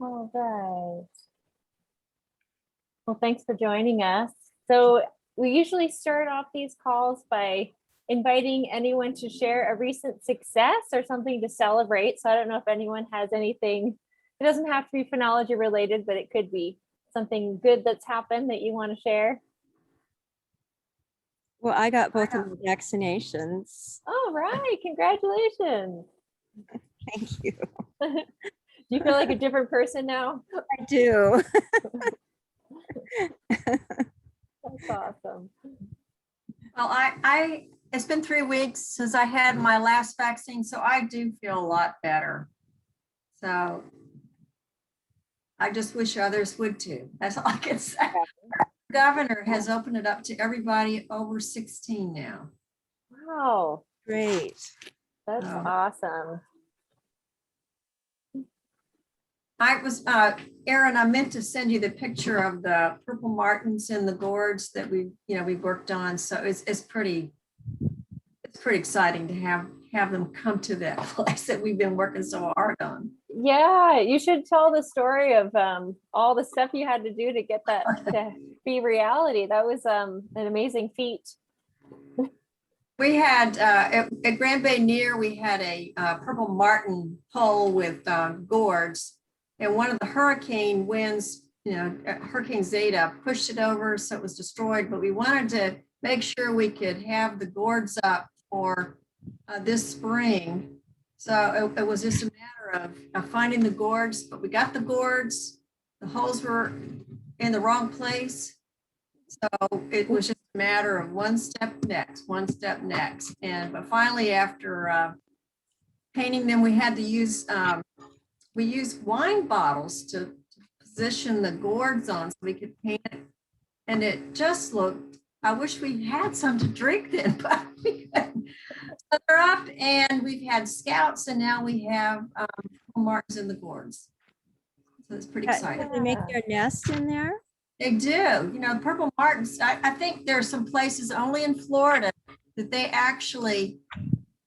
All right. Well, thanks for joining us. So we usually start off these calls by inviting anyone to share a recent success or something to celebrate. So I don't know if anyone has anything. It doesn't have to be phonology related, but it could be something good that's happened that you want to share. Well, I got both of the vaccinations. All right, congratulations. Thank you. Do you feel like a different person now? I do. That's awesome. Well, it's been 3 weeks since I had my last vaccine, so I do feel a lot better. So I just wish others would too. That's all I can say. The governor has opened it up to everybody over 16 now. Wow, Great. that's Oh. awesome. Erin, I meant to send you the picture of the purple martins in the gourds that we worked on. So it's pretty exciting to have them come to that place that we've been working so hard on. Yeah, you should tell the story of all the stuff you had to do to get that to be reality. That was an amazing feat. We had at Grand Bay Near, we had a purple martin pole with gourds, and one of the hurricane winds, Hurricane Zeta pushed it over, so it was destroyed. But we wanted to make sure we could have the gourds up for this spring. So it was just a matter of finding the gourds, but we got the gourds. The holes were in the wrong place. So it was just a matter of one step next. But finally, after painting them, we had to use, we used wine bottles to position the gourds on so we could paint it. And it just looked, I wish we had some to drink then, but we couldn't. So they're up, and we've had scouts, and now we have martins in the gourds. So it's pretty exciting. They make their nest in there? They do. Purple martins, I think there are some places only in Florida that they actually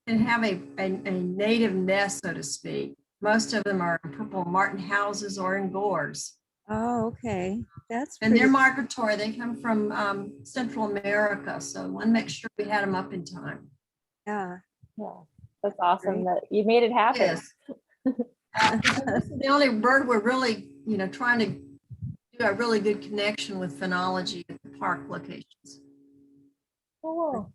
can have a native nest, so to speak. Most of them are in purple martin houses or in gourds. Oh, okay. That's And they're migratory. They come from Central America. So I want to make sure we had them up in time. Yeah. That's awesome that you made it happen. Yes. This is the only bird we're really, trying to do a really good connection with phenology at the park locations. Cool.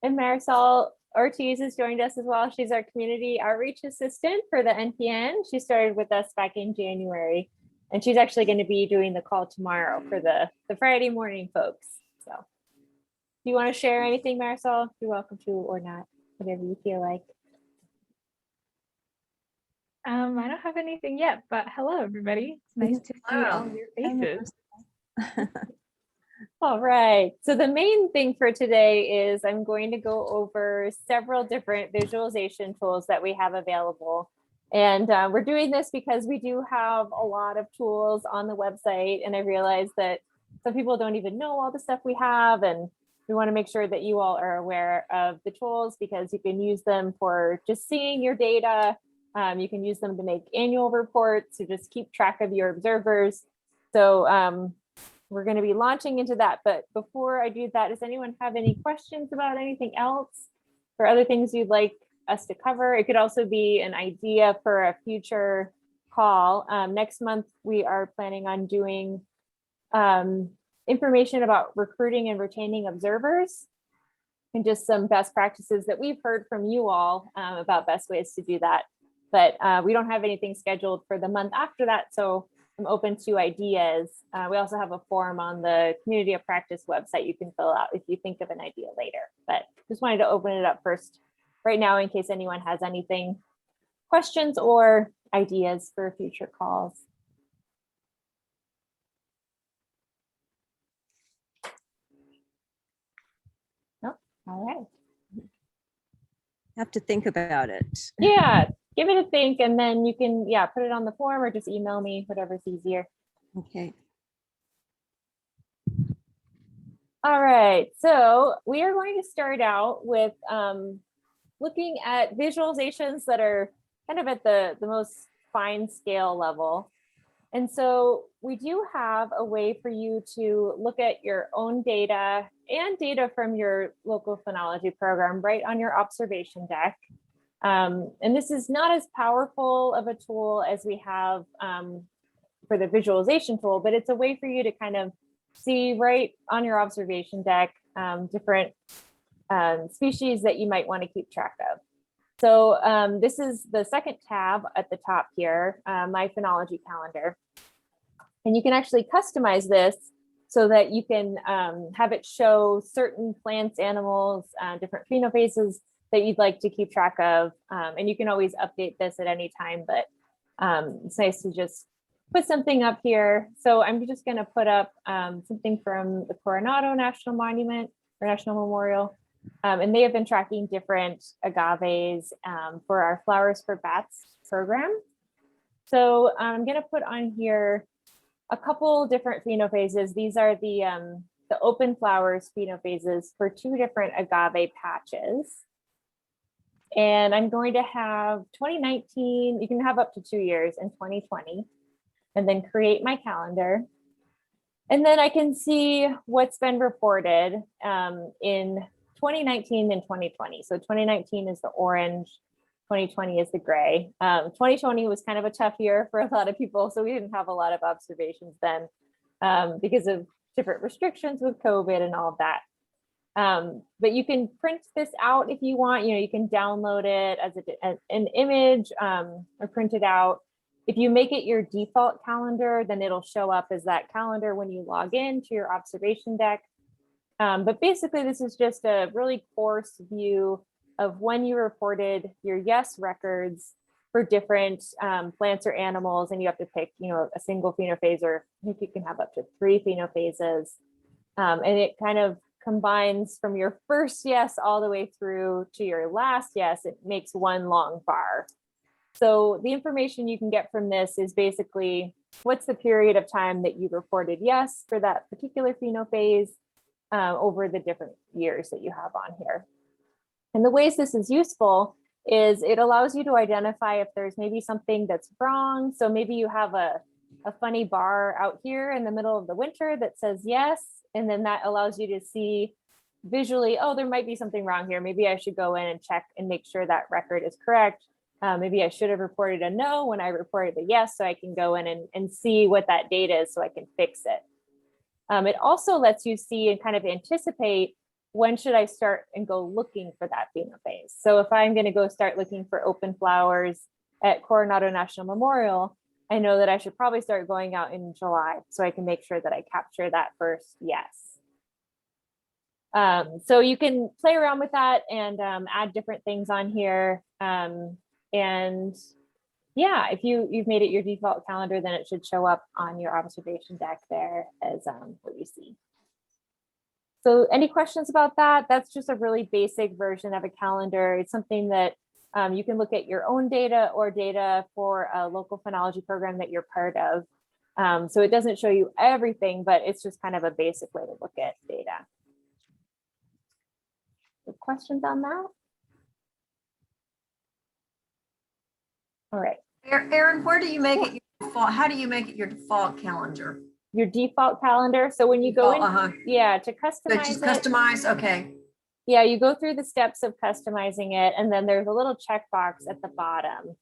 And Marisol Ortiz has joined us as well. She's our community outreach assistant for the NPN. She started with us back in January, and she's actually going to be doing the call tomorrow for the Friday morning folks. So do you want to share anything, Marisol? You're welcome to, or not, whatever you feel like. I don't have anything yet, but hello, everybody. It's nice to see all your faces. All right. So the main thing for today is I'm going to go over several different visualization tools that we have available. And we're doing this because we do have a lot of tools on the website. And I realize that some people don't even know all the stuff we have. And we want to make sure that you all are aware of the tools because you can use them for just seeing your data. You can use them to make annual reports to just keep track of your observers. So we're going to be launching into that. But before I do that, does anyone have any questions about anything else or other things you'd like us to cover? It could also be an idea for a future call. Next month, we are planning on doing information about recruiting and retaining observers and just some best practices that we've heard from you all about best ways to do that. But we don't have anything scheduled for the month after that. So I'm open to ideas. We also have a form on the Community of Practice website you can fill out if you think of an idea later. But just wanted to open it up first right now in case anyone has anything, questions or ideas for future calls. No? All right. Have to think about it. Yeah, give it a think and then you can, put it on the form or just email me, whatever's easier. Okay. All right, so we are going to start out with looking at visualizations that are kind of at the most fine scale level. And so we do have a way for you to look at your own data and data from your local phenology program right on your observation deck. And this is not as powerful of a tool as we have for the visualization tool, but it's a way for you to kind of see right on your observation deck different species that you might want to keep track of. So this is the second tab at the top here, my Phenology Calendar. And you can actually customize this so that you can have it show certain plants, animals, different phenophases that you'd like to keep track of. And you can always update this at any time, but it's nice to just put something up here. So I'm just going to put up something from the Coronado National Monument or National Memorial. And they have been tracking different agaves for our Flowers for Bats program. So I'm going to put on here a couple different phenophases. These are the open flowers phenophases for 2 different agave patches. And I'm going to have 2019, you can have up to 2 years, in 2020, and then create my calendar. And then I can see what's been reported in 2019 and 2020. So 2019 is the orange, 2020 is the gray. 2020 was kind of a tough year for a lot of people, so we didn't have a lot of observations then because of different restrictions with COVID and all of that. But you can print this out if you want. You can download it as an image or print it out. If you make it your default calendar, then it'll show up as that calendar when you log in to your observation deck. But basically, this is just a really coarse view of when you reported your yes records for different plants or animals, and you have to pick, a single phenophase, or I think you can have up to 3 phenophases. And it kind of combines from your first yes all the way through to your last yes. It makes one long bar. So the information you can get from this is basically what's the period of time that you reported yes for that particular phenophase over the different years that you have on here. And the ways this is useful is it allows you to identify if there's maybe something that's wrong. So maybe you have a funny bar out here in the middle of the winter that says yes, and then that allows you to see visually, oh, there might be something wrong here. Maybe I should go in and check and make sure that record is correct. Maybe I should have reported a no when I reported a yes, so I can go in and see what that data is so I can fix it. It also lets you see and kind of anticipate when should I start and go looking for that phenophase. So if I'm going to go start looking for open flowers at Coronado National Memorial, I know that I should probably start going out in July so I can make sure that I capture that first yes. So you can play around with that and add different things on here. And yeah, if you've made it your default calendar, then it should show up on your observation deck there as what you see. So any questions about that? That's just a really basic version of a calendar. It's something that you can look at your own data or data for a local phenology program that you're part of. So it doesn't show you everything, but it's just kind of a basic way to look at data. Any questions on that? All right. Erin, where do you make it your default? How do you make it your default calendar? Your default calendar. So when you go in, yeah, to customize just it, customize, okay. yeah, you go through the steps of customizing it, and then there's a little checkbox at the bottom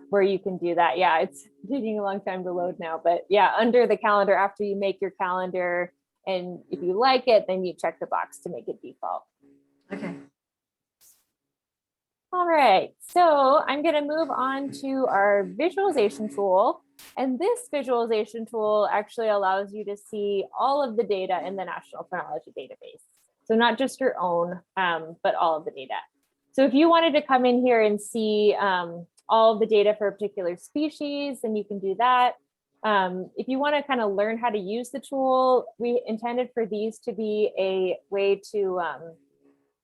where you can do that. Yeah, it's taking a long time to load now, but yeah, under the calendar, after you make your calendar, and if you like it, then you check the box to make it default. Okay. All right, so I'm going to move on to our visualization tool. And this visualization tool actually allows you to see all of the data in the National Phenology Database. So not just your own, but all of the data. So if you wanted to come in here and see all of the data for a particular species, then you can do that. If you want to kind of learn how to use the tool, we intended for these to be a way to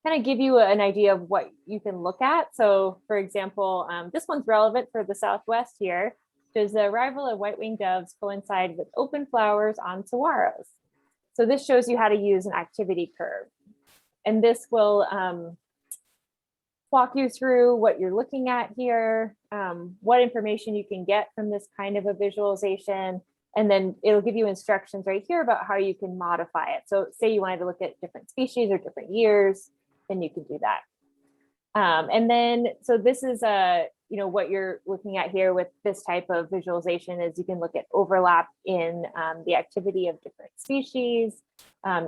kind of give you an idea of what you can look at. So for example, this one's relevant for the Southwest here. Does the arrival of white-winged doves coincide with open flowers on saguaros? So this shows you how to use an activity curve. And this will walk you through what you're looking at here, what information you can get from this kind of a visualization, and then it'll give you instructions right here about how you can modify it. So say you wanted to look at different species or different years, then you can do that. And then, so this is what you're looking at here with this type of visualization is you can look at overlap in the activity of different species.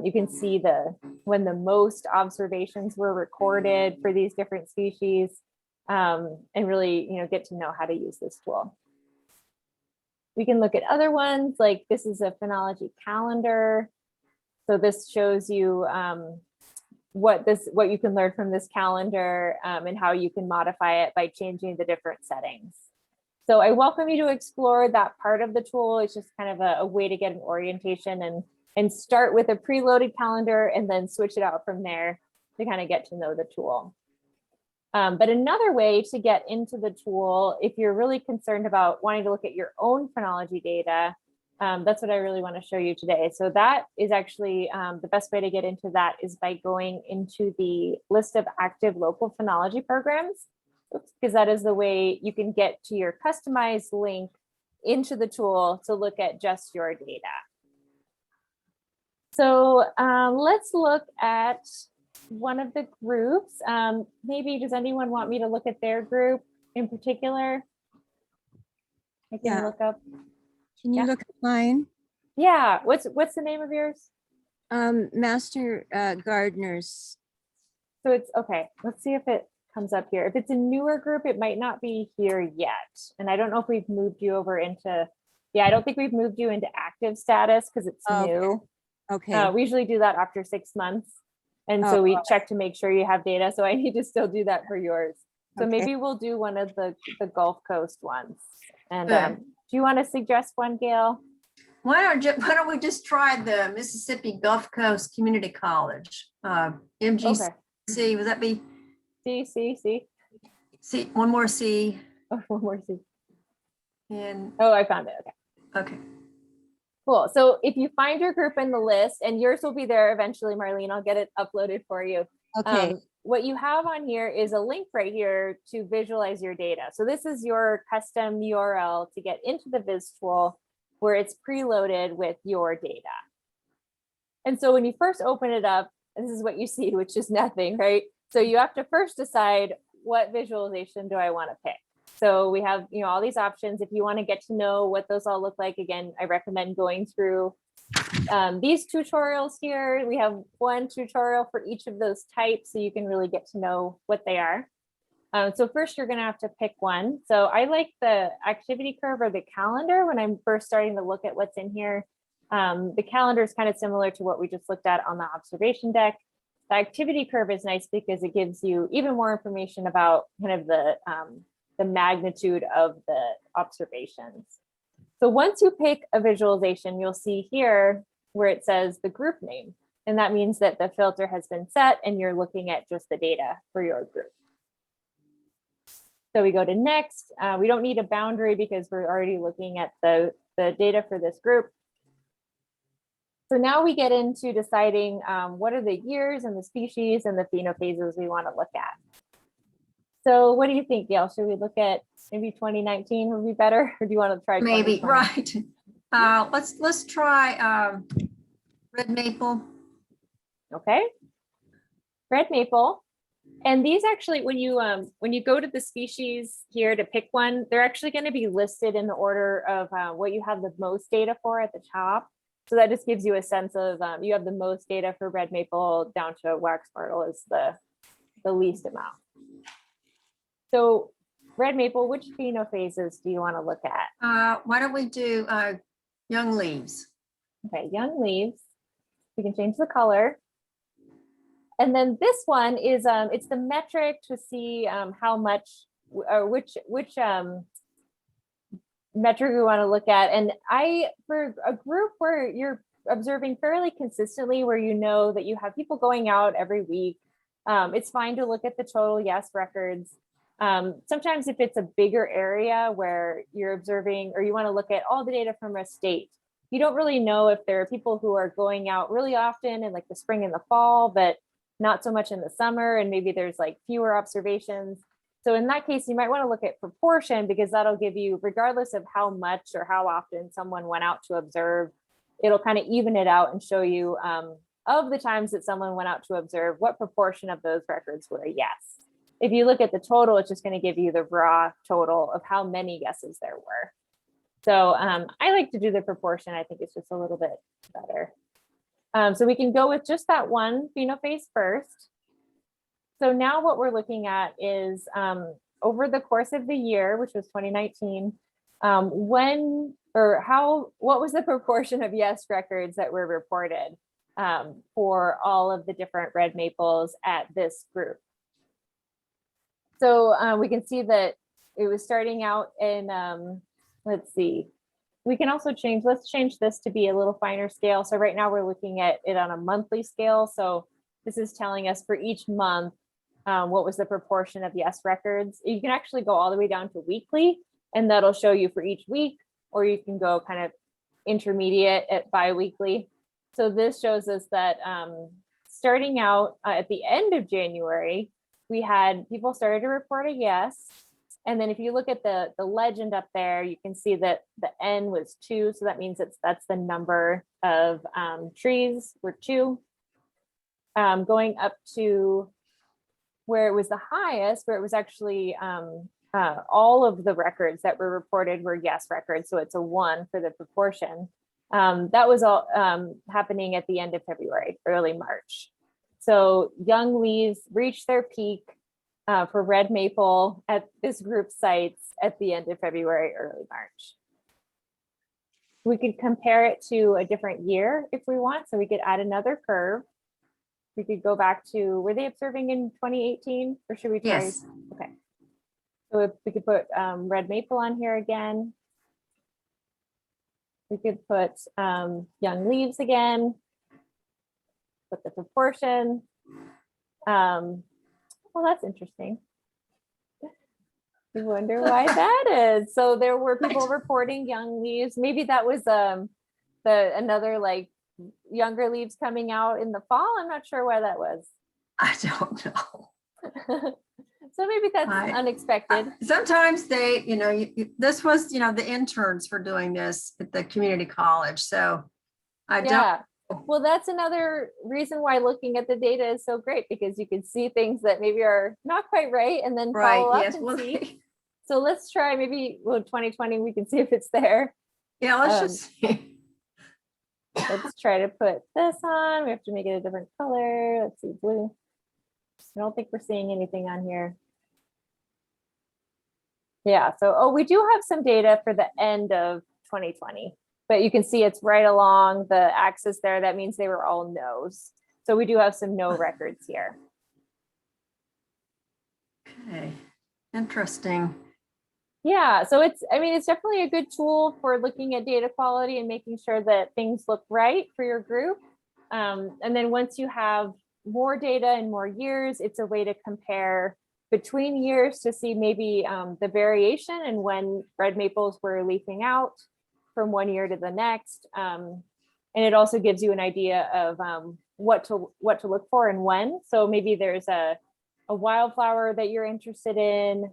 You can see when the most observations were recorded for these different species, and really, get to know how to use this tool. We can look at other ones, like this is a phenology calendar. So this shows you what you can learn from this calendar, and how you can modify it by changing the different settings. So I welcome you to explore that part of the tool. It's just kind of a way to get an orientation and start with a preloaded calendar and then switch it out from there to kind of get to know the tool. But another way to get into the tool, if you're really concerned about wanting to look at your own phenology data, that's what I really want to show you today. So that is actually the best way to get into that is by going into the list of active local phenology programs, because that is the way you can get to your customized link into the tool to look at just your data. So let's look at one of the groups. Maybe does anyone want me to look at their group in particular? I can look up. Can you look at mine? Yeah, what's the name of yours? Master Gardeners. So it's okay. Let's see if it comes up here. If it's a newer group, it might not be here yet. And I don't know if we've moved you over into, I don't think we've moved you into active status because it's new. Okay. We usually do that after 6 months. And so we check to make sure you have data. So I need to still do that for yours. So maybe we'll do one of the Gulf Coast ones. And do you want to suggest one, Gail? Why don't we just try the Mississippi Gulf Coast Community College, MGC? Okay. Would that be C? C? One more C. Oh, one more C. And I found it. Okay. okay. Cool. So if you find your group in the list, and yours will be there eventually, Marlene, I'll get it uploaded for you. Okay. What you have on here is a link right here to visualize your data. So this is your custom URL to get into the Viz tool where it's preloaded with your data. And so when you first open it up, this is what you see, which is nothing, right? So you have to first decide what visualization do I want to pick. So we have, all these options. If you want to get to know what those all look like, again, I recommend going through these tutorials here. We have one tutorial for each of those types, so you can really get to know what they are. So first, you're going to have to pick one. So I like the activity curve or the calendar when I'm first starting to look at what's in here. The calendar is kind of similar to what we just looked at on the observation deck. The activity curve is nice because it gives you even more information about kind of the magnitude of the observations. So once you pick a visualization, you'll see here where it says the group name. And that means that the filter has been set and you're looking at just the data for your group. So we go to next. We don't need a boundary because we're already looking at the data for this group. So now we get into deciding what are the years and the species and the Phenophases we want to look at. So what do you think, Gail? Should we look at maybe 2019 would be better, or do you want to try? Maybe, right. Let's try red maple. Okay. Red maple. And these actually, when you go to the species here to pick one, they're actually going to be listed in the order of what you have the most data for at the top. So that just gives you a sense of you have the most data for red maple down to wax myrtle is the least amount. So red maple, which Phenophases do you want to look at? Why don't we do young leaves? Okay, young leaves. We can change the color. And then this one is it's the metric to see how much or which metric we want to look at. And for a group where you're observing fairly consistently, where you know that you have people going out every week, it's fine to look at the total yes records. Sometimes if it's a bigger area where you're observing or you want to look at all the data from a state, you don't really know if there are people who are going out really often in like the spring and the fall, but not so much in the summer, and maybe there's like fewer observations. So in that case, you might want to look at proportion, because that'll give you, regardless of how much or how often someone went out to observe, it'll kind of even it out and show you of the times that someone went out to observe, what proportion of those records were a yes. If you look at the total, it's just going to give you the raw total of how many yeses there were. So I like to do the proportion. I think it's just a little bit better. So we can go with just that one phenophase first. So now what we're looking at is over the course of the year, which was 2019, what was the proportion of yes records that were reported for all of the different red maples at this group. So we can see that it was starting out in, let's see, we can also let's change this to be a little finer scale. So right now we're looking at it on a monthly scale. So this is telling us for each month, what was the proportion of yes records. You can actually go all the way down to weekly, and that'll show you for each week, or you can go kind of intermediate at bi-weekly. So this shows us that starting out at the end of January, we had people started to report a yes. And then if you look at the legend up there, you can see that the N was 2. So that means that's the number of trees were 2. Going up to where it was the highest, where it was actually all of the records that were reported were yes records. So it's a 1 for the proportion. That was all happening at the end of February, early March. So young leaves reached their peak for red maple at this group sites at the end of February, early March. We could compare it to a different year if we want. So we could add another curve. We could go back to, were they observing in 2018, or should we try? Yes. Okay. So if we could put red maple on here again. We could put young leaves again. Put the proportion. Well, that's interesting. I wonder why that is. So there were people reporting young leaves. Maybe that was another like younger leaves coming out in the fall. I'm not sure why that was. I don't know. So maybe that's unexpected. Sometimes they, this was, the interns for doing this at the community college. So I don't. Well, that's another reason why looking at the data is so great, because you can see things that maybe are not quite right and then follow up and see. So let's try maybe 2020, we can see if it's there. Yeah, let's just see. Let's try to put this on. We have to make it a different color. Let's see, blue. I don't think we're seeing anything on here. Yeah, so we do have some data for the end of 2020. But you can see it's right along the axis there. That means they were all no's. So we do have some no records here. Okay, interesting. Yeah, so it's definitely a good tool for looking at data quality and making sure that things look right for your group. And then once you have more data and more years, it's a way to compare between years to see maybe the variation and when red maples were leafing out from one year to the next. And it also gives you an idea of what to look for and when. So maybe there's a wildflower that you're interested in,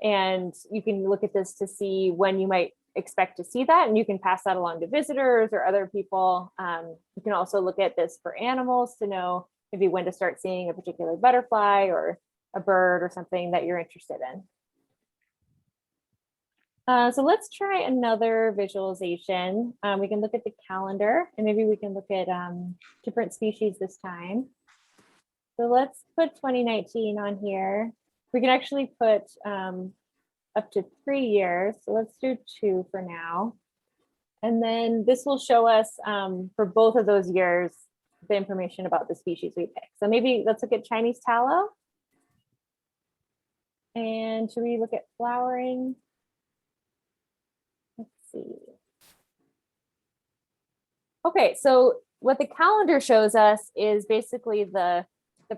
and you can look at this to see when you might expect to see that, and you can pass that along to visitors or other people. You can also look at this for animals to know maybe when to start seeing a particular butterfly or a bird or something that you're interested in. So let's try another visualization. We can look at the calendar, and maybe we can look at different species this time. So let's put 2019 on here. We can actually put up to 3 years. So let's do 2 for now. And then this will show us for both of those years, the information about the species we picked. So maybe let's look at Chinese tallow. And should we look at flowering? Let's see. Okay, so what the calendar shows us is basically the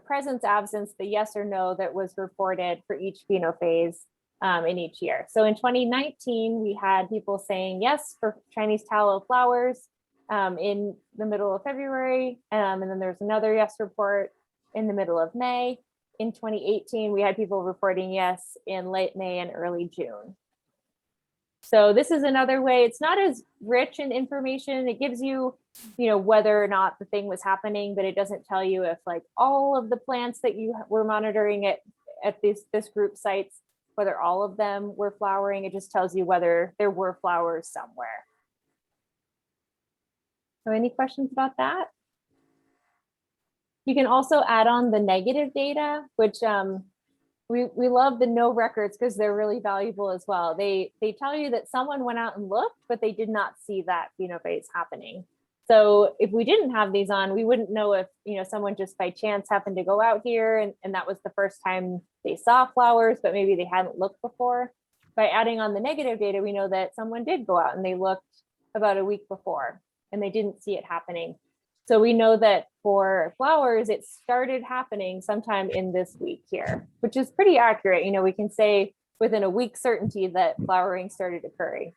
presence, absence, the yes or no that was reported for each phenophase in each year. So in 2019, we had people saying yes for Chinese tallow flowers in the middle of February. And then there's another yes report in the middle of May. In 2018, we had people reporting yes in late May and early June. So this is another way. It's not as rich in information. It gives you, whether or not the thing was happening, but it doesn't tell you if like all of the plants that you were monitoring at this group sites, whether all of them were flowering. It just tells you whether there were flowers somewhere. So any questions about that? You can also add on the negative data, which we love the no records because they're really valuable as well. They tell you that someone went out and looked, but they did not see that phenophase happening. So if we didn't have these on, we wouldn't know if someone just by chance happened to go out here and that was the first time they saw flowers, but maybe they hadn't looked before. By adding on the negative data, we know that someone did go out and they looked about a week before and they didn't see it happening. So we know that for flowers, it started happening sometime in this week here, which is pretty accurate. We can say within a week certainty that flowering started occurring.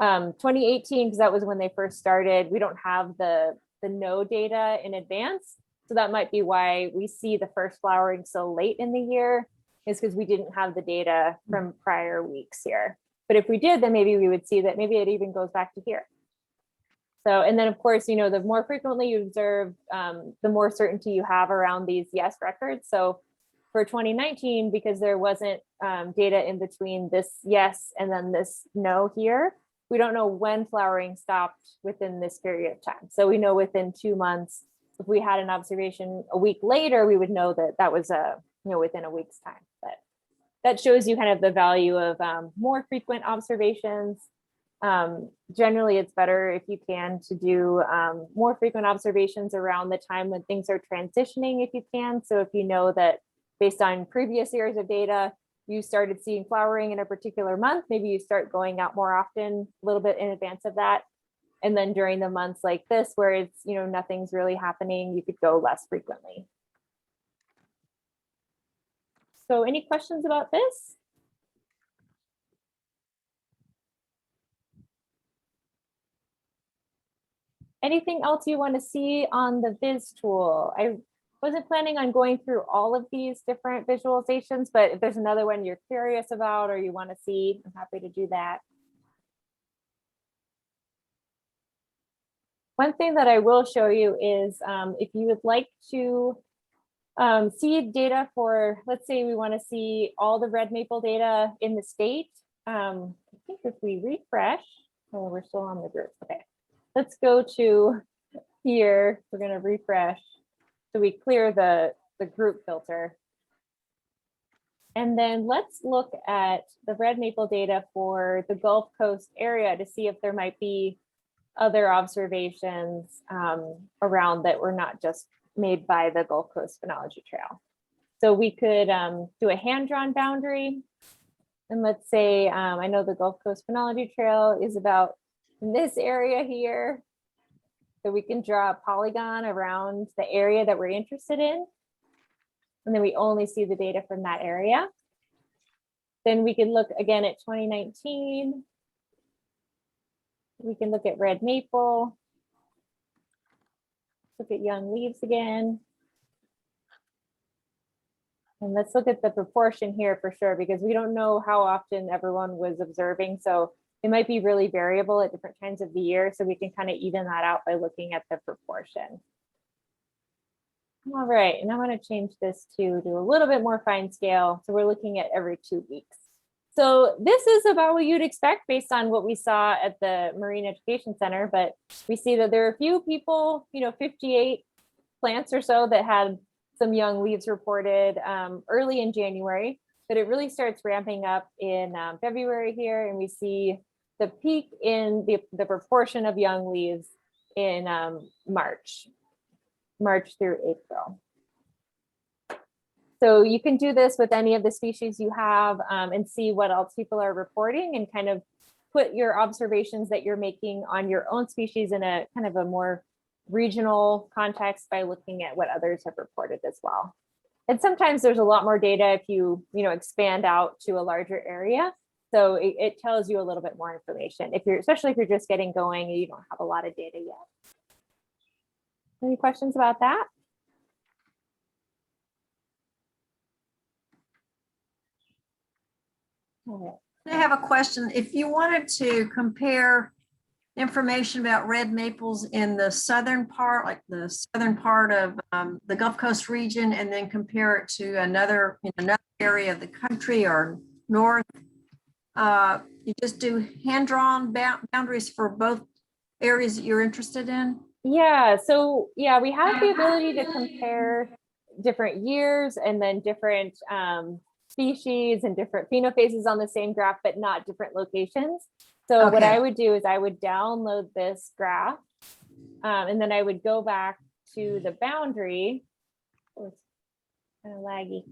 2018, because that was when they first started, we don't have the no data in advance. So that might be why we see the first flowering so late in the year, is because we didn't have the data from prior weeks here. But if we did, then maybe we would see that maybe it even goes back to here. So, and then of course, the more frequently you observe, the more certainty you have around these yes records. So for 2019, because there wasn't data in between this yes and then this no here, we don't know when flowering stopped within this period of time. So we know within 2 months, if we had an observation a week later, we would know that that was within a week's time. But that shows you kind of the value of more frequent observations. Generally, it's better if you can to do more frequent observations around the time when things are transitioning, if you can. So if you know that based on previous years of data, you started seeing flowering in a particular month, maybe you start going out more often, a little bit in advance of that. And then during the months like this, where it's, nothing's really happening, you could go less frequently. So any questions about this? Anything else you want to see on the Viz tool? I wasn't planning on going through all of these different visualizations, but if there's another one you're curious about or you want to see, I'm happy to do that. One thing that I will show you is if you would like to see data for, let's say we want to see all the red maple data in the state. I think if we refresh, oh, we're still on the group. Okay, let's go to here. We're going to refresh. So we clear the group filter. And then let's look at the red maple data for the Gulf Coast area to see if there might be other observations around that were not just made by the Gulf Coast Phenology Trail. So we could do a hand-drawn boundary. And let's say, I know the Gulf Coast Phenology Trail is about in this area here. So we can draw a polygon around the area that we're interested in. And then we only see the data from that area. Then we can look again at 2019. We can look at red maple. Look at young leaves again. And let's look at the proportion here for sure, because we don't know how often everyone was observing. So it might be really variable at different times of the year. So we can kind of even that out by looking at the proportion. All right, and I'm going to change this to do a little bit more fine scale. So we're looking at every 2 weeks. So this is about what you'd expect based on what we saw at the Marine Education Center, but we see that there are a few people, 58 plants or so that had some young leaves reported early in January, but it really starts ramping up in February here, and we see the peak in the proportion of young leaves in March through April. So you can do this with any of the species you have and see what else people are reporting and kind of put your observations that you're making on your own species in a kind of a more regional context by looking at what others have reported as well. And sometimes there's a lot more data if you expand out to a larger area. So it tells you a little bit more information, especially if you're just getting going and you don't have a lot of data yet. Any questions about that? I have a question. If you wanted to compare information about red maples in the southern part, like the southern part of the Gulf Coast region, and then compare it to another area of the country or north, you just do hand-drawn boundaries for both areas that you're interested in? Yeah, so yeah, we have the ability to compare different years and then different species and different phenophases on the same graph, but not different locations. So what I would do is I would download this graph and then I would go back to the boundary. Oh, it's kind of laggy.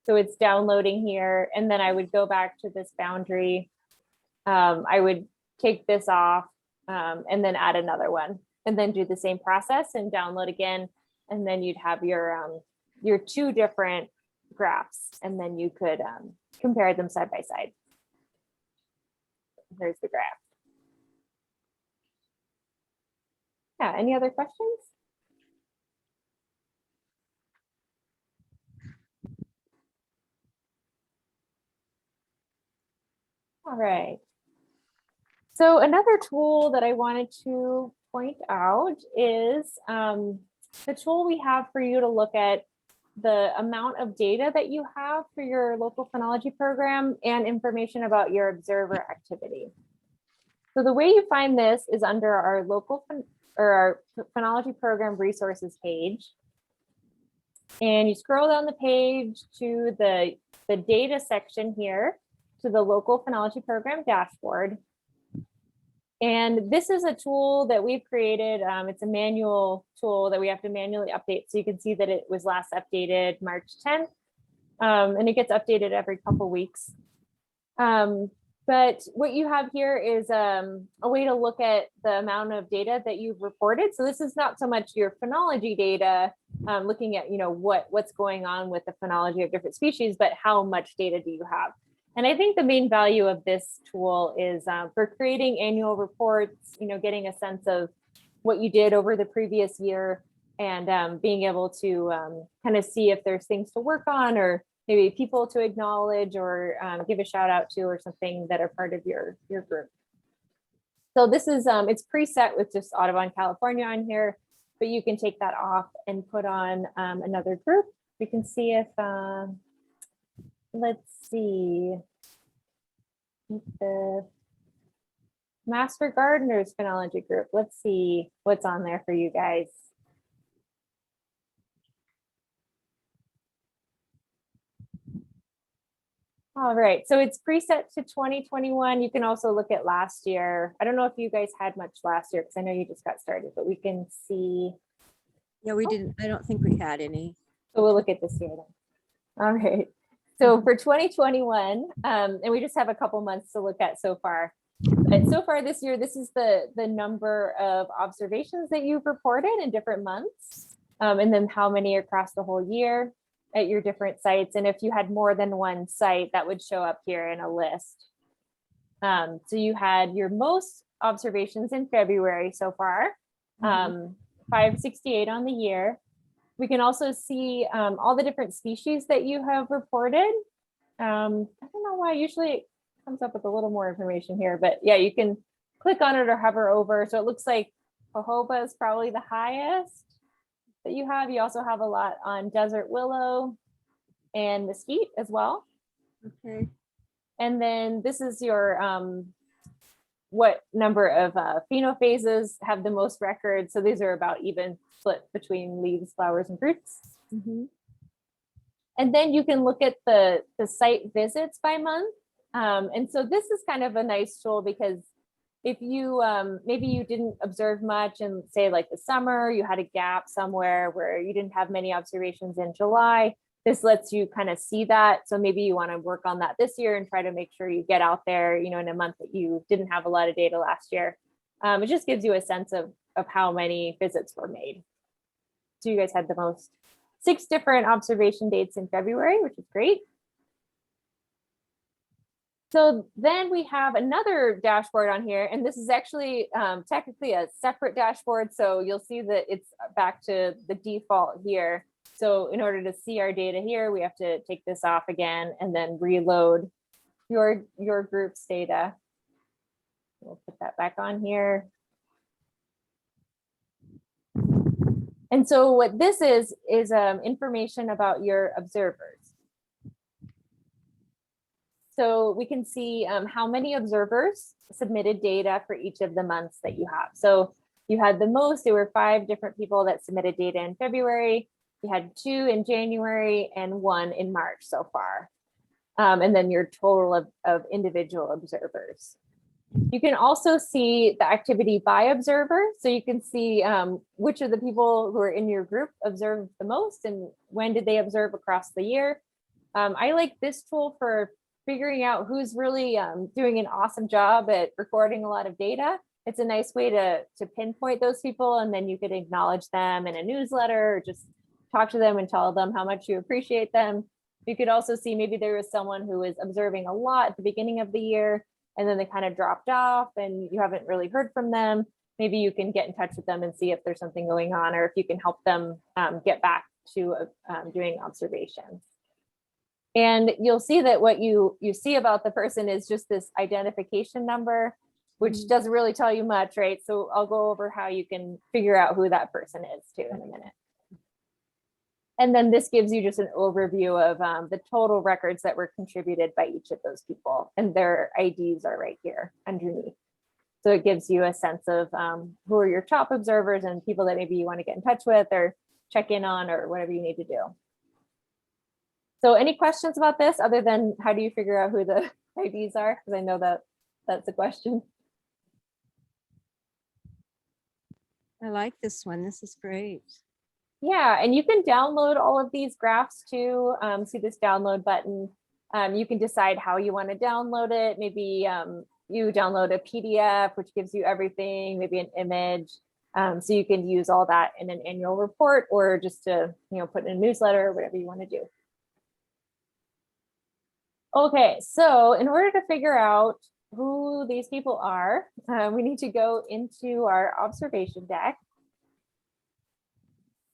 So it's downloading here, and then I would go back to this boundary. I would take this off and then add another one, and then do the same process and download again. And then you'd have your two different graphs, and then you could compare them side by side. Here's the graph. Yeah, any other questions? All right. So another tool that I wanted to point out is the tool we have for you to look at the amount of data that you have for your local phenology program and information about your observer activity. So the way you find this is under our our phenology program resources page. And you scroll down the page to the data section here, to the Local Phenology Program Dashboard. And this is a tool that we've created. It's a manual tool that we have to manually update. So you can see that it was last updated March 10th, and it gets updated every couple weeks. But what you have here is a way to look at the amount of data that you've reported. So this is not so much your phenology data, looking at what's going on with the phenology of different species, but how much data do you have? And I think the main value of this tool is for creating annual reports, getting a sense of what you did over the previous year, and being able to kind of see if there's things to work on, or maybe people to acknowledge, or give a shout out to, or something that are part of your group. So this is, it's preset with just Audubon, California on here, but you can take that off and put on another group. We can see if, let's see, the Master Gardeners Phenology group. Let's see what's on there for you guys. All right, so it's preset to 2021. You can also look at last year. I don't know if you guys had much last year, because I know you just got started, but we can see. Yeah, we didn't. I don't think we had any. So we'll look at this year then. All right. So for 2021, and we just have a couple months to look at so far. But so far this year, this is the number of observations that you've reported in different months, and then how many across the whole year at your different sites. And if you had more than one site, that would show up here in a list. So you had your most observations in February so far, 568 on the year. We can also see all the different species that you have reported. I don't know why, usually it comes up with a little more information here, but yeah, you can click on it or hover over. So it looks like jojoba is probably the highest that you have. You also have a lot on desert willow and mesquite as well. Okay. And then this is your what number of phenophases have the most records. So these are about even split between leaves, flowers, and fruits. And then you can look at the site visits by month. And so this is kind of a nice tool, because if you maybe you didn't observe much in, say, like the summer, you had a gap somewhere where you didn't have many observations in July, this lets you kind of see that. So maybe you want to work on that this year and try to make sure you get out there, in a month that you didn't have a lot of data last year. It just gives you a sense of how many visits were made. So you guys had the most 6 different observation dates in February, which is great. So then we have another dashboard on here, and this is actually technically a separate dashboard. So you'll see that it's back to the default here. So in order to see our data here, we have to take this off again and then reload your group's data. We'll put that back on here. And so what this is information about your observers. So we can see how many observers submitted data for each of the months that you have. So you had the most, there were 5 different people that submitted data in February. You had 2 in January and 1 in March so far. And then your total of individual observers. You can also see the activity by observer. So you can see which of the people who are in your group observed the most and when did they observe across the year. I like this tool for figuring out who's really doing an awesome job at recording a lot of data. It's a nice way to pinpoint those people, and then you could acknowledge them in a newsletter or just talk to them and tell them how much you appreciate them. You could also see maybe there was someone who was observing a lot at the beginning of the year, and then they kind of dropped off and you haven't really heard from them. Maybe you can get in touch with them and see if there's something going on, or if you can help them get back to doing observations. And you'll see that what you see about the person is just this identification number, which doesn't really tell you much, right? So I'll go over how you can figure out who that person is too in a minute. And then this gives you just an overview of the total records that were contributed by each of those people, and their IDs are right here underneath. So it gives you a sense of who are your top observers and people that maybe you want to get in touch with or check in on or whatever you need to do. So any questions about this other than how do you figure out who the IDs are? Because I know that that's a question. I like this one. This is great. Yeah, and you can download all of these graphs too. See this download button. You can decide how you want to download it. Maybe you download a PDF, which gives you everything, maybe an image. So you can use all that in an annual report or just to put in a newsletter or whatever you want to do. Okay, so in order to figure out who these people are, we need to go into our observation deck.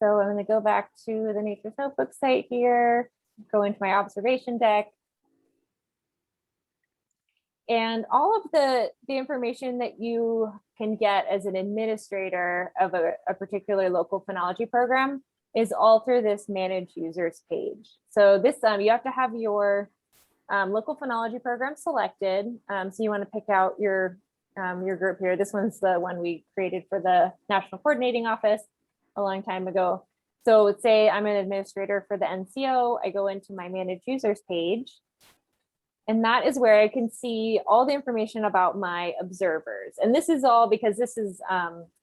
So I'm going to go back to the Nature's Notebook site here, go into my observation deck. And all of the information that you can get as an administrator of a particular local phenology program is all through this Manage Users page. So this, you have to have your local phenology program selected. So you want to pick out your group here. This one's the one we created for the National Coordinating Office a long time ago. So let's say I'm an administrator for the NCO. I go into my Manage Users page. And that is where I can see all the information about my observers. And this is all because this is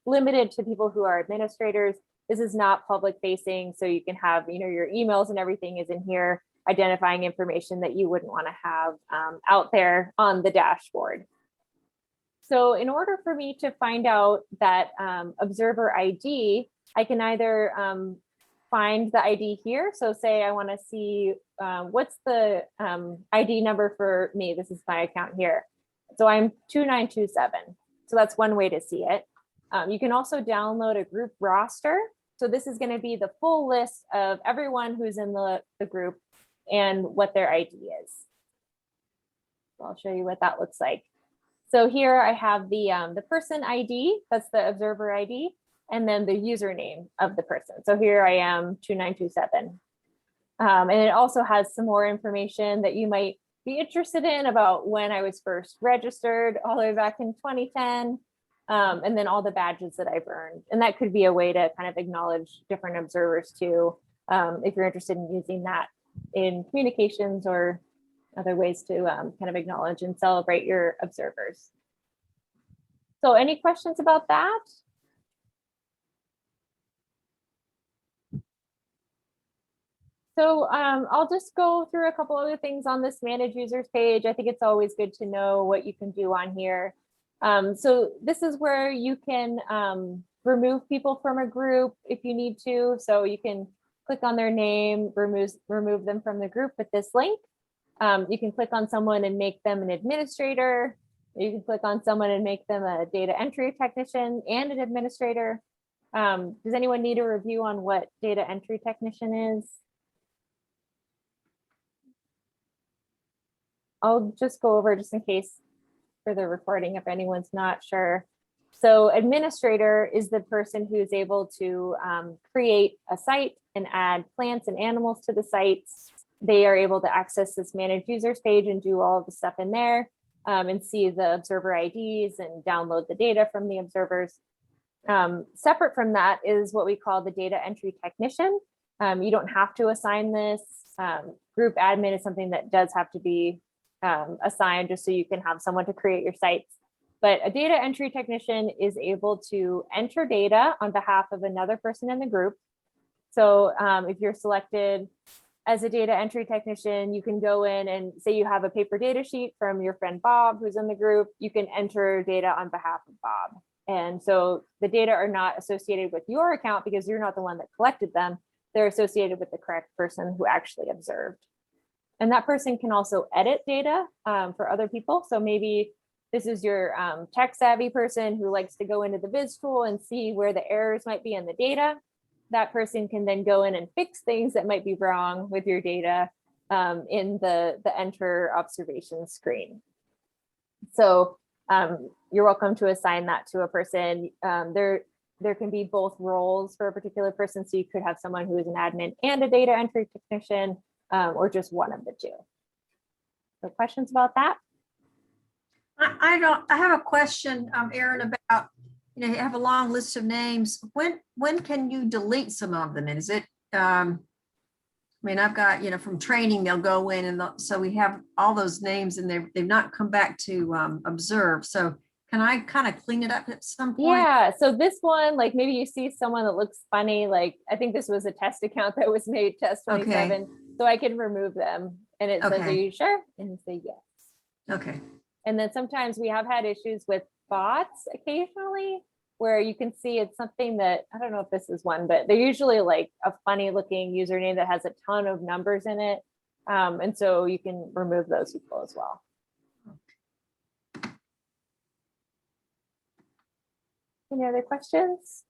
limited to people who are administrators. This is not public facing. So you can have, your emails and everything is in here, identifying information that you wouldn't want to have out there on the dashboard. So in order for me to find out that observer ID, I can either find the ID here. So say I want to see what's the ID number for me. This is my account here. So I'm 2927. So that's one way to see it. You can also download a group roster. So this is going to be the full list of everyone who's in the group and what their ID is. So I'll show you what that looks like. So here I have the person ID, that's the observer ID, and then the username of the person. So here I am, 2927. And it also has some more information that you might be interested in about when I was first registered all the way back in 2010, and then all the badges that I've earned. And that could be a way to kind of acknowledge different observers too, if you're interested in using that in communications or other ways to kind of acknowledge and celebrate your observers. So any questions about that? So I'll just go through a couple other things on this Manage Users page. I think it's always good to know what you can do on here. So this is where you can remove people from a group if you need to. So you can click on their name, remove them from the group with this link. You can click on someone and make them an administrator. You can click on someone and make them a data entry technician and an administrator. Does anyone need a review on what data entry technician is? I'll just go over just in case for the recording if anyone's not sure. So administrator is the person who is able to create a site and add plants and animals to the sites. They are able to access this manage users page and do all of the stuff in there and see the observer IDs and download the data from the observers. Separate from that is what we call the data entry technician. You don't have to assign this. Group admin is something that does have to be assigned just so you can have someone to create your sites. But a data entry technician is able to enter data on behalf of another person in the group. So if you're selected as a data entry technician, you can go in and say you have a paper data sheet from your friend Bob, who's in the group, you can enter data on behalf of Bob. And so the data are not associated with your account because you're not the one that collected them. They're associated with the correct person who actually observed. And that person can also edit data for other people. So maybe this is your tech savvy person who likes to go into the Viz Tool and see where the errors might be in the data. That person can then go in and fix things that might be wrong with your data in the enter observation screen. So you're welcome to assign that to a person. There can be both roles for a particular person. So you could have someone who is an admin and a data entry technician, or just one of the two. So questions about that? I have a question, Erin, about, you have a long list of names. When can you delete some of them? And is it, I mean, I've got, from training, they'll go in and so we have all those names and they've not come back to observe. So can I kind of clean it up at some point? Yeah, so this one, like maybe you see someone that looks funny, like I think this was a test account that was made test 27. Okay. So I can remove them and it says, are you sure? And you say yes. Okay. And then sometimes we have had issues with bots occasionally where you can see it's something that, I don't know if this is one, but they're usually like a funny looking username that has a ton of numbers in it. And so you can remove those people as well. Any other questions?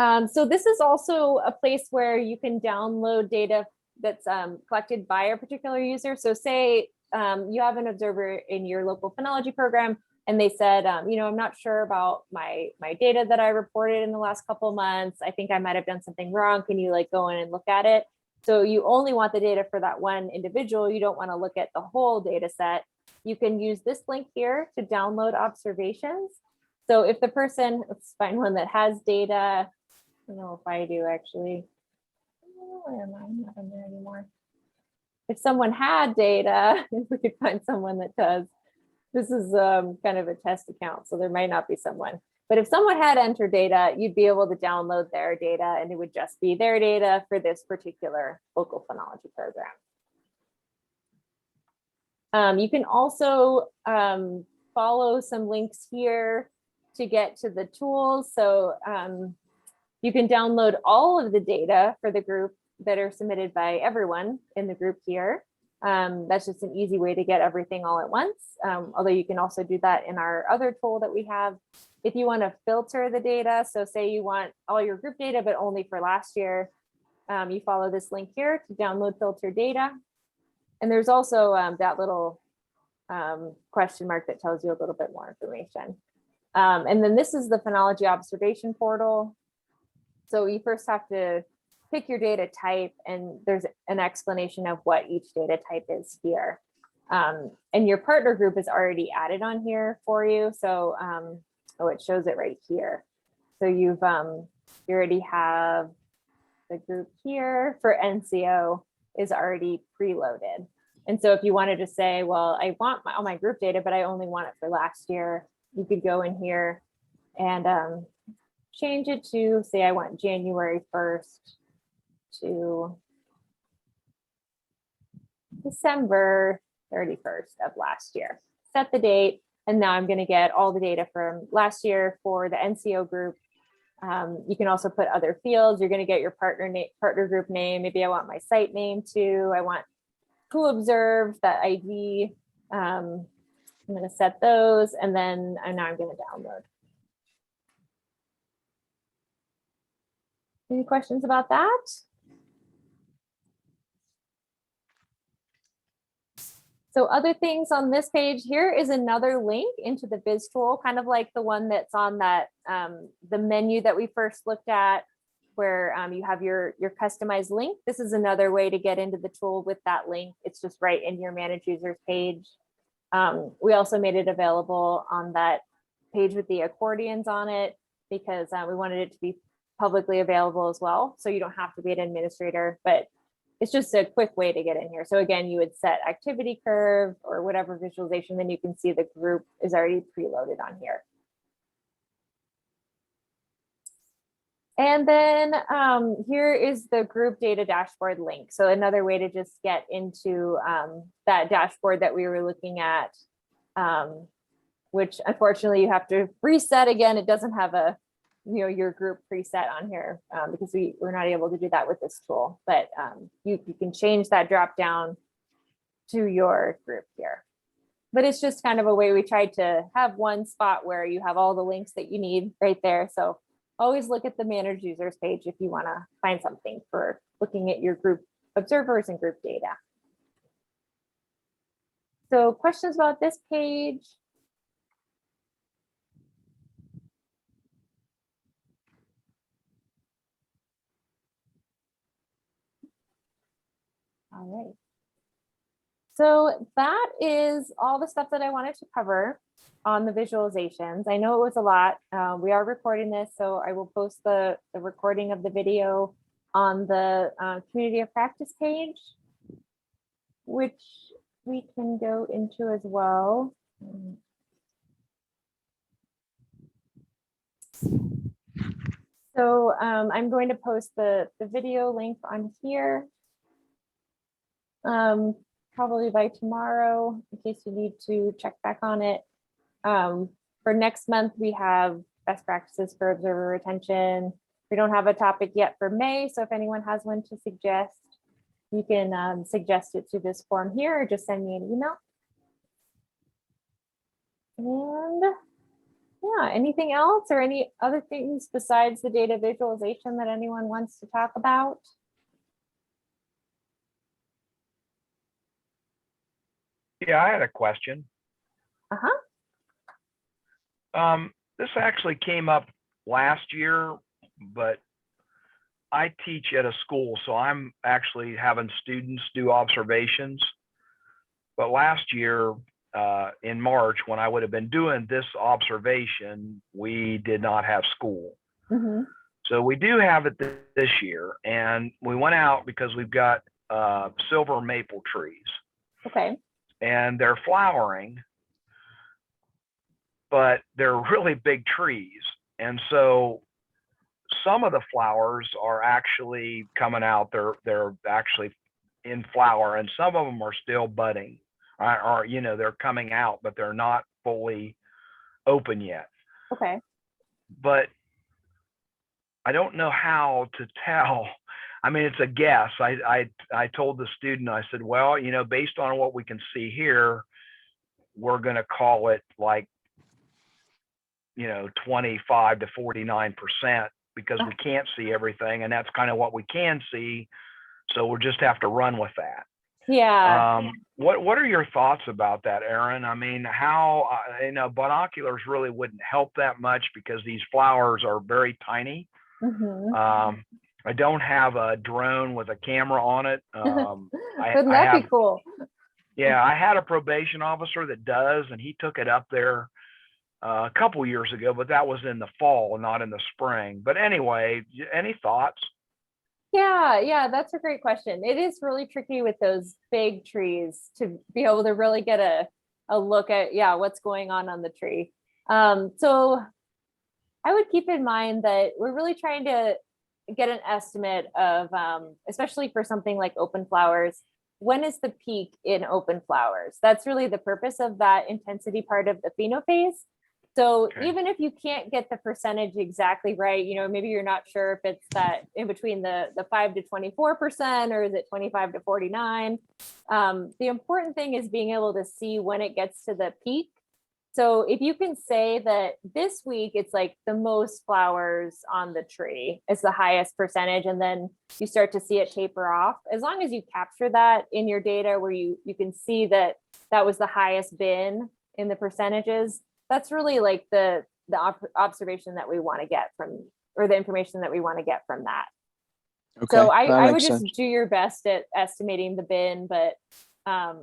So this is also a place where you can download data that's collected by a particular user. So say you have an observer in your local phenology program and they said, I'm not sure about my data that I reported in the last couple of months. I think I might have done something wrong. Can you go in and look at it? So you only want the data for that one individual. You don't want to look at the whole data set. You can use this link here to download observations. So if the person, let's find one that has data. I don't know if I do actually. Where am I? I'm not in there anymore. If someone had data, if we could find someone that does. This is kind of a test account, so there might not be someone. But if someone had entered data, you'd be able to download their data and it would just be their data for this particular local phenology program. You can also follow some links here to get to the tools. So you can download all of the data for the group that are submitted by everyone in the group here. That's just an easy way to get everything all at once. Although you can also do that in our other tool that we have. If you want to filter the data, so say you want all your group data, but only for last year, you follow this link here to download filter data. And there's also that little question mark that tells you a little bit more information. And then this is the Phenology Observation Portal. So you first have to pick your data type, and there's an explanation of what each data type is here. And your partner group is already added on here for you. So, it shows it right here. So you already have the group here for NCO is already preloaded. And so if you wanted to say, well, I want all my group data, but I only want it for last year, you could go in here and change it to, say, I want January 1st to December 31st of last year. Set the date, and now I'm going to get all the data from last year for the NCO group. You can also put other fields. You're going to get your partner group name. Maybe I want my site name too. I want who observed, that ID. I'm going to set those, and then now I'm going to download. Any questions about that? So other things on this page, here is another link into the Viz tool, kind of like the one that's on that the menu that we first looked at, where you have your customized link. This is another way to get into the tool with that link. It's just right in your manage users page. We also made it available on that page with the accordions on it because we wanted it to be publicly available as well. So you don't have to be an administrator, but it's just a quick way to get in here. So again, you would set activity curve or whatever visualization, then you can see the group is already preloaded on here. And then here is the group data dashboard link. So another way to just get into that dashboard that we were looking at, which unfortunately you have to reset again. It doesn't have a, your group preset on here because we're not able to do that with this tool, but you can change that drop down to your group here. But it's just kind of a way we tried to have one spot where you have all the links that you need right there. So always look at the manage users page if you want to find something for looking at your group observers and group data. So questions about this page? All right. So that is all the stuff that I wanted to cover on the visualizations. I know it was a lot. We are recording this, so I will post the recording of the video on the community of practice page, which we can go into as well. So I'm going to post the video link on here. Probably by tomorrow, in case you need to check back on it. For next month, we have best practices for observer retention. We don't have a topic yet for May, so if anyone has one to suggest, you can suggest it to this form here or just send me an email. And yeah, anything else or any other things besides the data visualization that anyone wants to talk about? Yeah, I had a question. This actually came up last year, but I teach at a school, so I'm actually having students do observations. But last year, in March, when I would have been doing this observation, we did not have school. Mm-hmm. So we do have it this year, and we went out because we've got silver maple trees. Okay. And they're flowering, but they're really big trees. And so some of the flowers are actually coming out, they're actually in flower, and some of them are still budding, or they're coming out, but they're not fully open yet. Okay. But I don't know how to tell. I mean, it's a guess. I told the student, I said, well, based on what we can see here, we're going to call it like, 25 to 49% because we can't see everything. And that's kind of what we can see. So we'll just have to run with that. Yeah. What are your thoughts about that, Erin? I mean, how, binoculars really wouldn't help that much because these flowers are very tiny. Mm-hmm. I don't have a drone with a camera on it. Wouldn't that be cool? Yeah, I had a probation officer that does, and he took it up there a couple years ago, but that was in the fall, not in the spring. But anyway, any thoughts? Yeah, that's a great question. It is really tricky with those big trees to be able to really get a look at, what's going on the tree. So I would keep in mind that we're really trying to get an estimate of, especially for something like open flowers, when is the peak in open flowers? That's really the purpose of that intensity part of the phenophase. So Okay. even if you can't get the percentage exactly right, maybe you're not sure if it's that in between the 5 to 24% or is it 25 to 49. The important thing is being able to see when it gets to the peak So if you can say that this week it's like the most flowers on the tree, it's the highest percentage, and then you start to see it taper off, as long as you capture that in your data where you can see that that was the highest bin in the percentages, that's really like the observation that we want to get from, or the information that we want to get from that. Okay, So that I would makes just sense. do your best at estimating the bin, but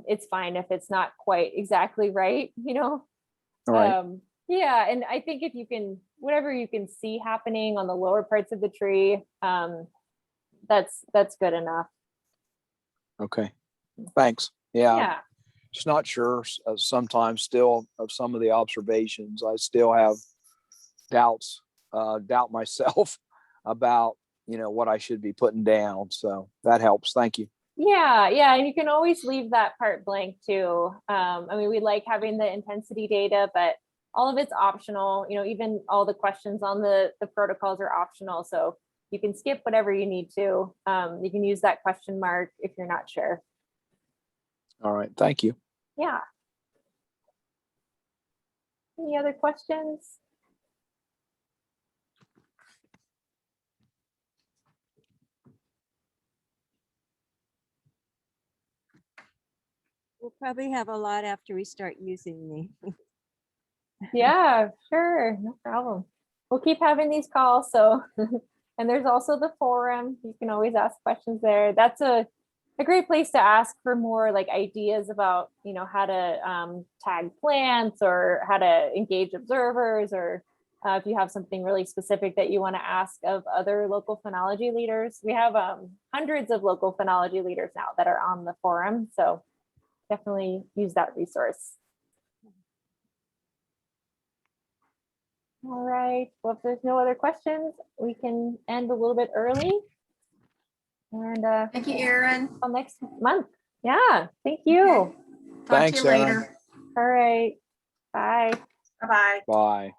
it's fine if it's not quite exactly right, you know? All right. Yeah, and I think if you can, whatever you can see happening on the lower parts of the tree, that's good enough. Okay. Thanks. Yeah. Yeah, Just not sure. Sometimes still of some of the observations, I still have doubts, doubt myself about, what I should be putting down. So that helps. Thank you. yeah, and you can always leave that part blank too. I mean, we like having the intensity data, but all of it's optional. Even all the questions on the protocols are optional, so you can skip whatever you need to. You can use that question mark if you're not sure. All right. Thank you. Yeah. Any other questions? We'll probably have a lot after we start using the. Yeah, sure, no problem. We'll keep having these calls. So, and there's also the forum. You can always ask questions there. That's a great place to ask for more like ideas about, how to tag plants or how to engage observers, or if you have something really specific that you want to ask of other local phenology leaders. We have hundreds of local phenology leaders now that are on the forum. So definitely use that resource. All right, well, if there's no other questions, we can end a little bit early. And Thank you, Erin. until next month. Yeah, thank you. Okay. Talk Thanks, to you Erin. later. All right, bye. Bye-bye. Bye.